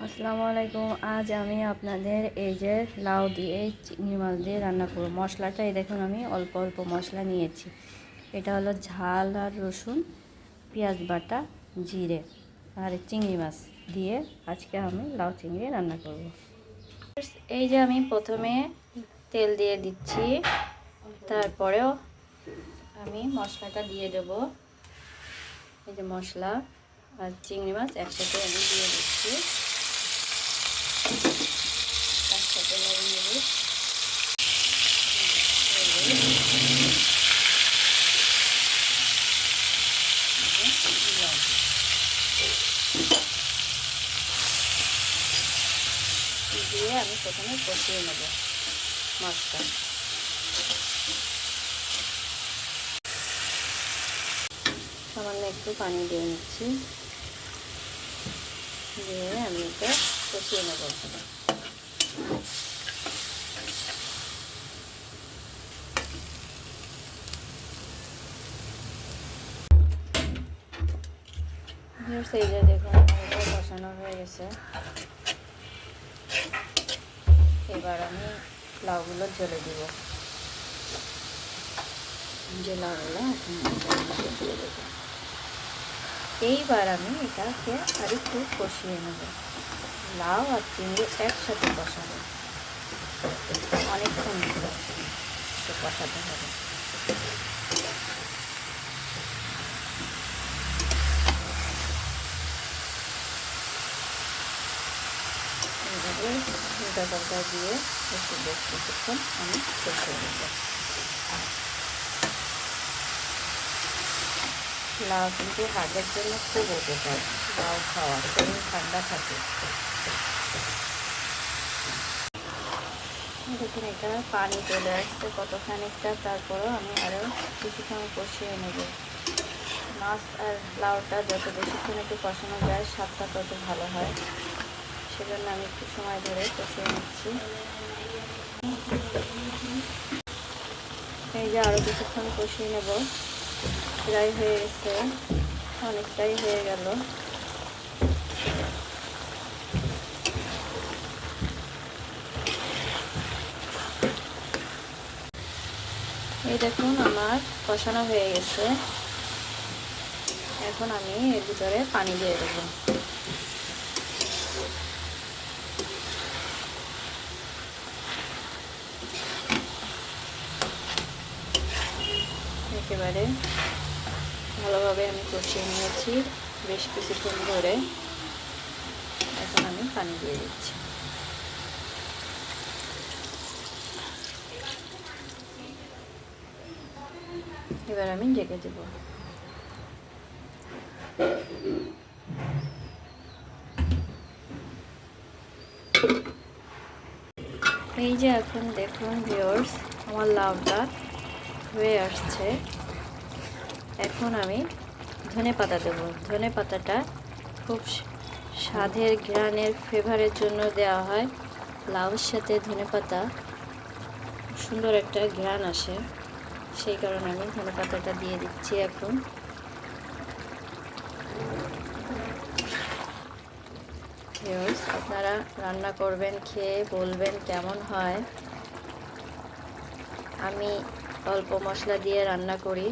আসসালামু আলাইকুম। আজ আমি আপনাদের এই যে লাউ দিয়ে চিংড়ি মাছ দিয়ে রান্না করব। মশলাটা এই দেখুন, আমি অল্প অল্প মশলা নিয়েছি। এটা হলো ঝাল আর রসুন, পেঁয়াজ বাটা, জিরে আর চিংড়ি মাছ দিয়ে আজকে আমি লাউ চিংড়ি রান্না করব। এই যে আমি প্রথমে তেল দিয়ে দিচ্ছি, তারপরেও আমি মশলাটা দিয়ে দেব। এই যে মশলা আর চিংড়ি মাছ একসাথে আমি দিয়ে দিচ্ছি। একসাথে লাগিয়ে দেব। দিয়ে আমি প্রথমে কষিয়ে নেব মাছটা। সামান্য একটু পানি দিয়ে নিচ্ছি, দিয়ে আমি এটা কষিয়ে নেব। সেই যে দেখুন এটা কষানো হয়ে গেছে। এবার আমি লাউগুলো ঝেলে দিব। যে লাউগুলো দিয়ে দেবো। এইবার আমি এটাকে আরেকটু কষিয়ে নেব। লাউ আর চিংড়ি একসাথে কষাবো, অনেকক্ষণ কষাতে হবে। এইভাবে উল্টা পাল্টা দিয়ে একটু বেশ কিছুক্ষণ আমি কষিয়ে নেব। লাউ কিন্তু হার্টের জন্য খুব উপকার। লাউ খাওয়া, শরীর ঠান্ডা থাকে। দেখুন এটা পানি চলে আসছে কতখানিকটা, তারপরেও আমি আরও কিছুক্ষণ কষিয়ে নেব। মাছ আর লাউটা যত বেশিক্ষণ একটু কষানো যায় স্বাদটা তত ভালো হয়, সেজন্য আমি একটু সময় ধরে কষিয়ে নিচ্ছি। এই যে আরও কিছুক্ষণ কষিয়ে নেব। প্রায় হয়ে গেছে, অনেকটাই হয়ে গেল। এই দেখুন আমার কষানো হয়ে গেছে। এখন আমি এর ভিতরে পানি দিয়ে দেবো। একেবারে ভালোভাবে আমি কষিয়ে নিয়েছি বেশ কিছুক্ষণ ধরে। এখন আমি পানি দিয়ে দিচ্ছি। এবার আমি ঢেকে দেব। এই যে এখন দেখুন ভিউয়ার্স, আমার লাউটা হয়ে আসছে। এখন আমি ধনেপাতা দেব। ধনেপাতাটা খুব স্বাদের ঘ্রাণের ফ্লেভারের জন্য দেওয়া হয়। লাউর সাথে ধনেপাতা সুন্দর একটা ঘ্রাণ আসে, সেই কারণে আমি ধনেপাতাটা দিয়ে দিচ্ছি। এখন ভিউয়ার্স, আপনারা রান্না করবেন, খেয়ে বলবেন কেমন হয়। আমি অল্প মশলা দিয়ে রান্না করি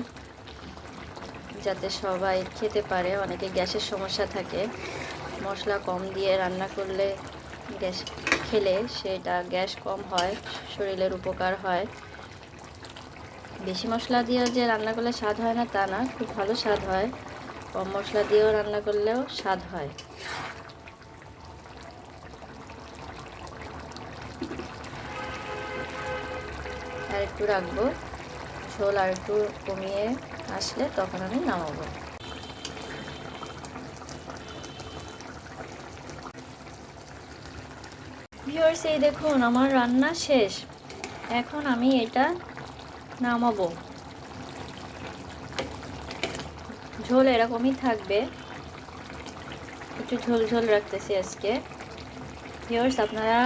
যাতে সবাই খেতে পারে। অনেকে গ্যাসের সমস্যা থাকে, মশলা কম দিয়ে রান্না করলে গ্যাস খেলে সেটা গ্যাস কম হয়, শরীরের উপকার হয়। বেশি মশলা দিয়েও যে রান্না করলে স্বাদ হয় না তা না, খুব ভালো স্বাদ হয়। কম মশলা দিয়েও রান্না করলেও স্বাদ হয়। আর একটু রাখবো, ঝোল আর একটু কমিয়ে আসলে তখন আমি নামাবো। ভিউয়ার্স, এই দেখুন আমার রান্না শেষ। এখন আমি এটা নামাবো। ঝোল এরকমই থাকবে, একটু ঝোল ঝোল রাখতেছি আজকে। ভিউয়ার্স, আপনারা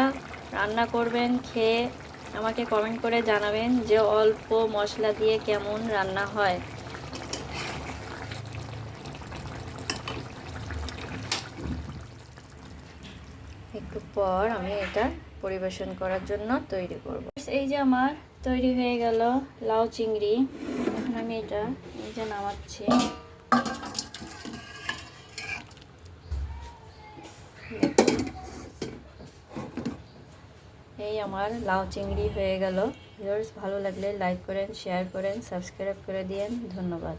রান্না করবেন, খেয়ে আমাকে কমেন্ট করে জানাবেন যে অল্প মশলা দিয়ে কেমন রান্না হয়। একটু পর আমি এটা পরিবেশন করার জন্য তৈরি করব। এই যে আমার তৈরি হয়ে গেল লাউ চিংড়ি। এখন আমি এটা এই যে নামাচ্ছি। এই আমার লাউ চিংড়ি হয়ে গেল। ভিউয়ার্স, ভালো লাগলে লাইক করেন, শেয়ার করেন, সাবস্ক্রাইব করে দিয়েন। ধন্যবাদ।